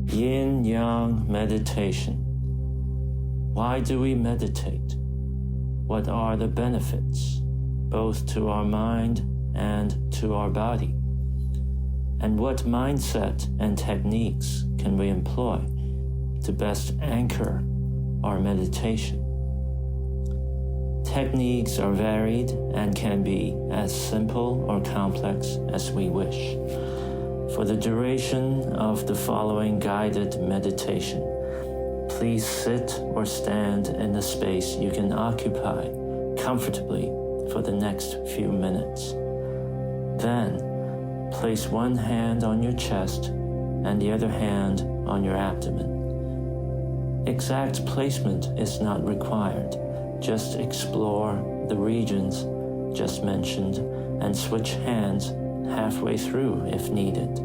Yin-Yang meditation. Why do we meditate? What are the benefits, both to our mind and to our body? And what mindset and techniques can we employ to best anchor our meditation? Techniques are varied and can be as simple or complex as we wish. For the duration of the following guided meditation, please sit or stand in the space you can occupy comfortably for the next few minutes. Then, place one hand on your chest and the other hand on your abdomen. Exact placement is not required. Just explore the regions just mentioned and switch hands halfway through if needed.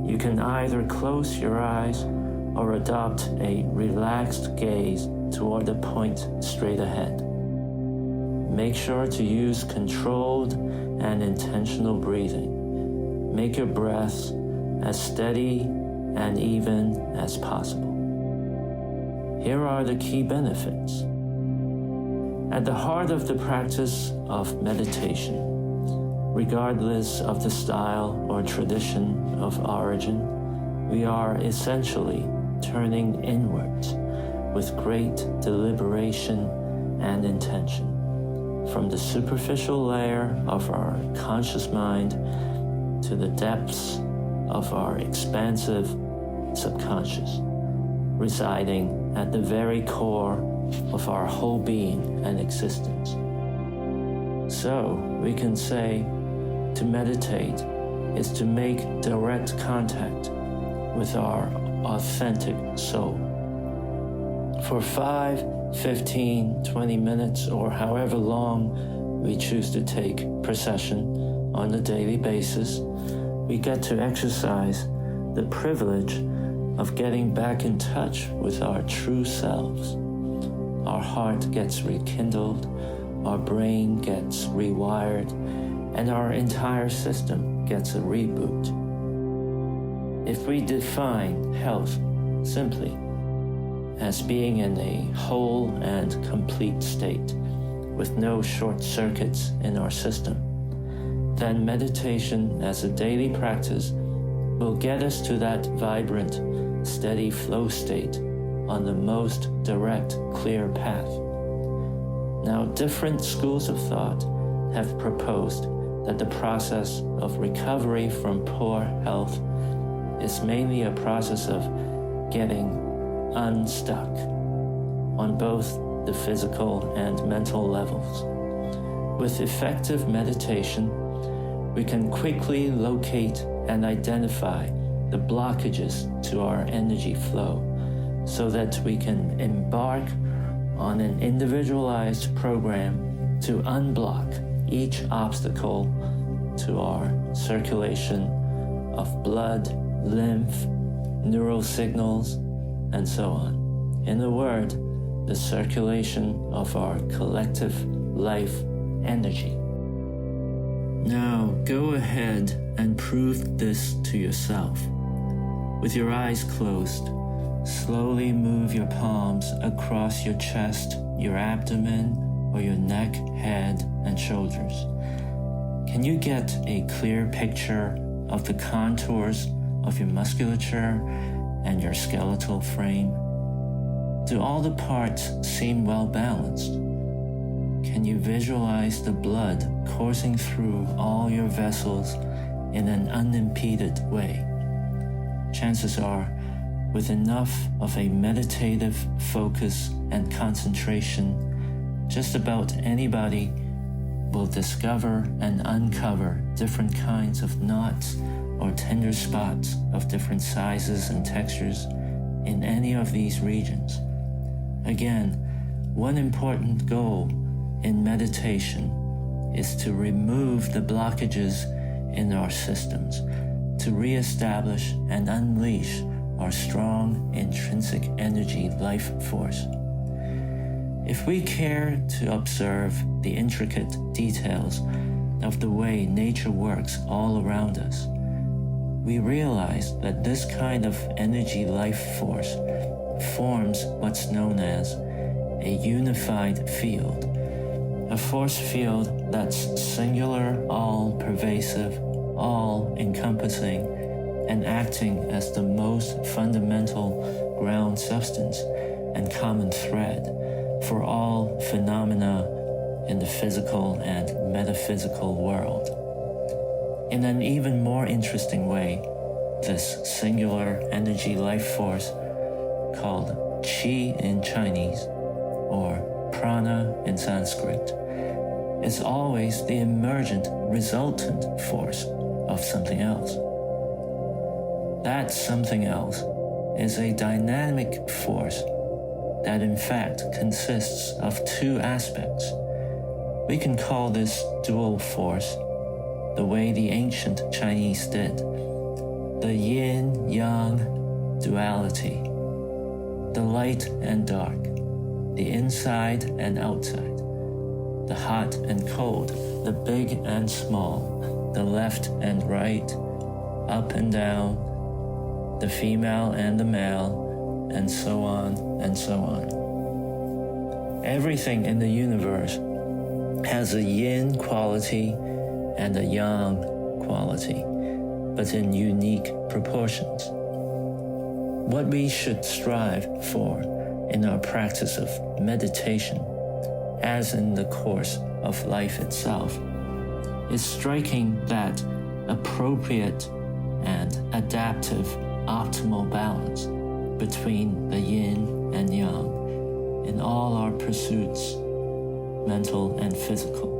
You can either close your eyes or adopt a relaxed gaze toward the point straight ahead. Make sure to use controlled and intentional breathing. Make your breaths as steady and even as possible. Here are the key benefits. At the heart of the practice of meditation, regardless of the style or tradition of origin, we are essentially turning inwards with great deliberation and intention, from the superficial layer of our conscious mind to the depths of our expansive subconscious, residing at the very core of our whole being and existence. So we can say to meditate is to make direct contact with our authentic soul. For 5, 15, 20 minutes, or however long we choose to take per session on a daily basis, we get to exercise the privilege of getting back in touch with our true selves. Our heart gets rekindled, our brain gets rewired, and our entire system gets a reboot. If we define health simply as being in a whole and complete state with no short circuits in our system, then meditation as a daily practice will get us to that vibrant, steady flow state on the most direct, clear path. Now, different schools of thought have proposed that the process of recovery from poor health is mainly a process of getting unstuck on both the physical and mental levels. With effective meditation, we can quickly locate and identify the blockages to our energy flow, so that we can embark on an individualized program to unblock each obstacle to our circulation of blood, lymph, neural signals, and so on. In a word, the circulation of our collective life energy. Now go ahead and prove this to yourself. With your eyes closed, slowly move your palms across your chest, your abdomen, or your neck, head, and shoulders. Can you get a clear picture of the contours of your musculature and your skeletal frame? Do all the parts seem well balanced? Can you visualize the blood coursing through all your vessels in an unimpeded way? Chances are, with enough of a meditative focus and concentration, just about anybody will discover and uncover different kinds of knots or tender spots of different sizes and textures in any of these regions. Again, one important goal in meditation is to remove the blockages in our systems, to reestablish and unleash our strong intrinsic energy life force. If we care to observe the intricate details of the way nature works all around us, we realize that this kind of energy life force forms what's known as a unified field, a force field that's singular, all-pervasive, all-encompassing, and acting as the most fundamental ground substance and common thread for all phenomena in the physical and metaphysical world. In an even more interesting way, this singular energy life force, called Qi in Chinese, or prana in Sanskrit, is always the emergent resultant force of something else. That something else is a dynamic force that in fact consists of two aspects. We can call this dual force the way the ancient Chinese did, the yin-yang duality, the light and dark, the inside and outside, the hot and cold, the big and small, the left and right, up and down, the female and the male, and so on and so on. Everything in the universe has a yin quality and a yang quality, but in unique proportions. What we should strive for in our practice of meditation, as in the course of life itself, is striking that appropriate and adaptive optimal balance between the yin and yang in all our pursuits, mental and physical.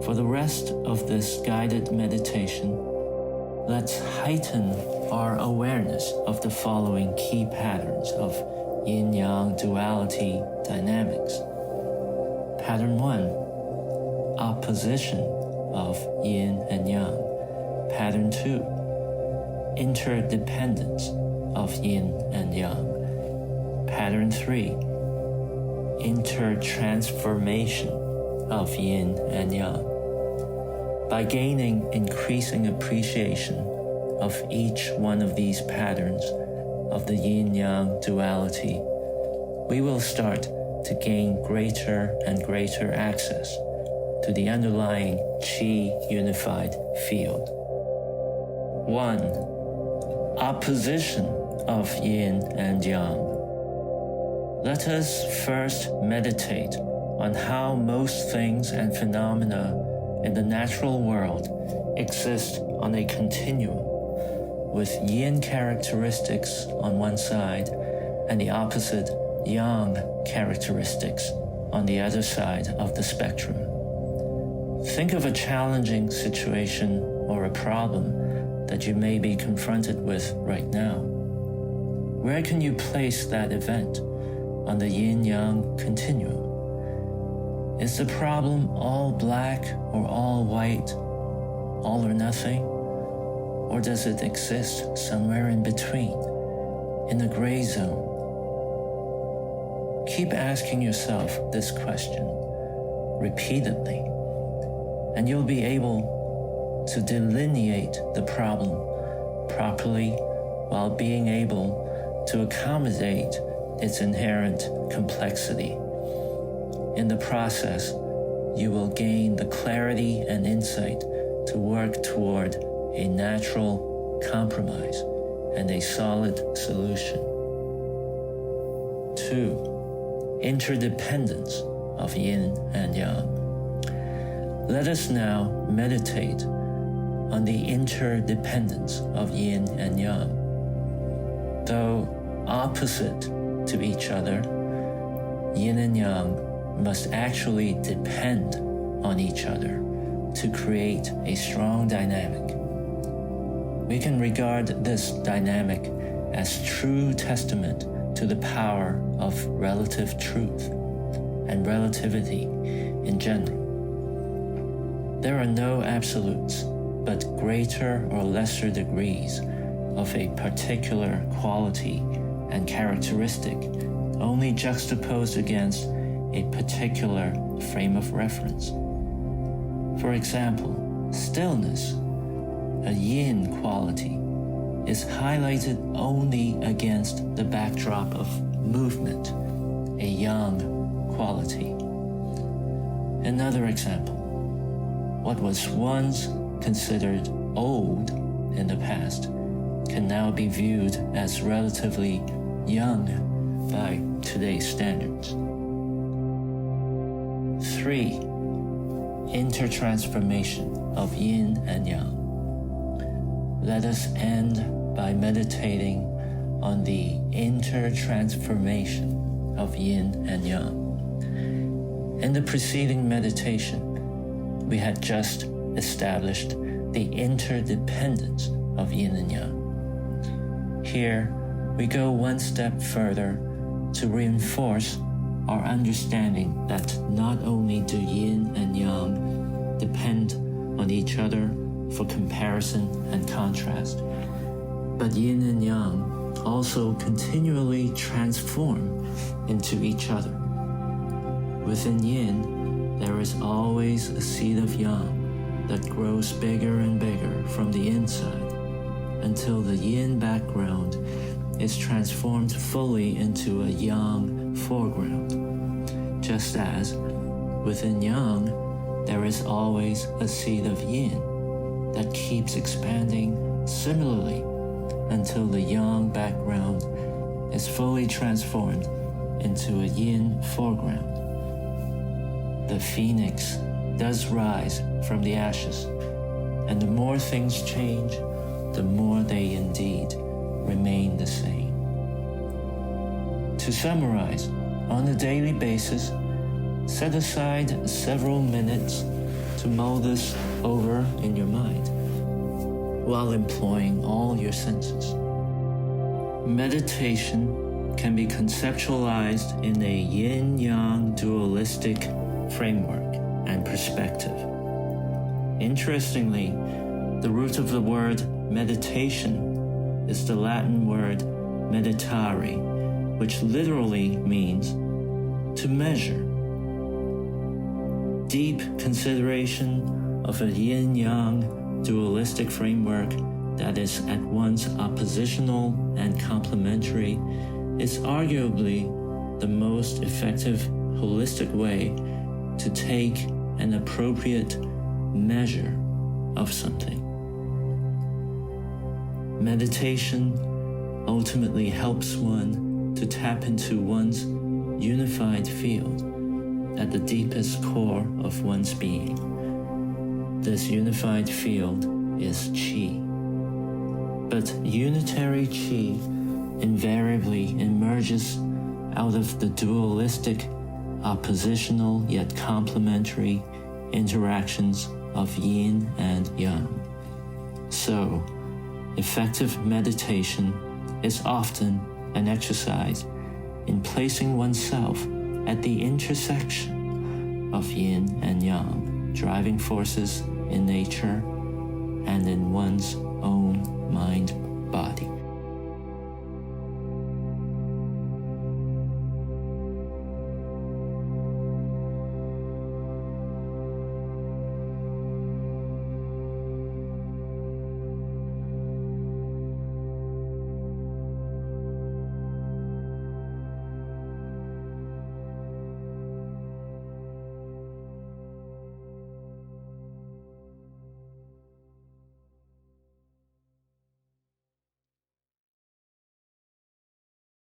For the rest of this guided meditation, let's heighten our awareness of the following key patterns of yin-yang duality dynamics. Pattern 1, opposition of yin and yang. Pattern 2, interdependence of yin and yang. Pattern 3, intertransformation of yin and yang. By gaining increasing appreciation of each one of these patterns of the yin-yang duality, we will start to gain greater and greater access to the underlying Qi unified field. 1. Opposition of yin and yang. Let us first meditate on how most things and phenomena in the natural world exist on a continuum, with yin characteristics on one side and the opposite yang characteristics on the other side of the spectrum. Think of a challenging situation or a problem that you may be confronted with right now. Where can you place that event on the yin-yang continuum? Is the problem all black or all white, all or nothing? Or does it exist somewhere in between, in the gray zone? Keep asking yourself this question repeatedly, and you'll be able to delineate the problem properly while being able to accommodate its inherent complexity. In the process, you will gain the clarity and insight to work toward a natural compromise and a solid solution. 2. Interdependence of yin and yang. Let us now meditate on the interdependence of yin and yang. Though opposite to each other, yin and yang must actually depend on each other to create a strong dynamic. We can regard this dynamic as true testament to the power of relative truth and relativity in general. There are no absolutes, but greater or lesser degrees of a particular quality and characteristic only juxtaposed against a particular frame of reference. For example, stillness a yin quality is highlighted only against the backdrop of movement, a yang quality. Another example, what was once considered old in the past can now be viewed as relatively young by today's standards. 3. Intertransformation of yin and yang. Let us end by meditating on the intertransformation of yin and yang. In the preceding meditation, we had just established the interdependence of yin and yang. Here, we go one step further to reinforce our understanding that not only do yin and yang depend on each other for comparison and contrast, but yin and yang also continually transform into each other. Within yin, there is always a seed of yang that grows bigger and bigger from the inside until the yin background is transformed fully into a yang foreground. Just as within yang, there is always a seed of yin that keeps expanding similarly until the yang background is fully transformed into a yin foreground. The phoenix does rise from the ashes, and the more things change, the more they indeed remain the same. To summarize, on a daily basis, set aside several minutes to mull this over in your mind, while employing all your senses. Meditation can be conceptualized in a yin-yang dualistic framework and perspective. Interestingly, the root of the word meditation is the Latin word meditare, which literally means to measure. Deep consideration of a yin-yang dualistic framework that is at once oppositional and complementary is arguably the most effective holistic way to take an appropriate measure of something. Meditation ultimately helps one to tap into one's unified field at the deepest core of one's being. This unified field is Qi. But unitary Qi invariably emerges out of the dualistic, oppositional yet complementary interactions of yin and yang. So, effective meditation is often an exercise in placing oneself at the intersection of yin and yang, driving forces in nature and in one's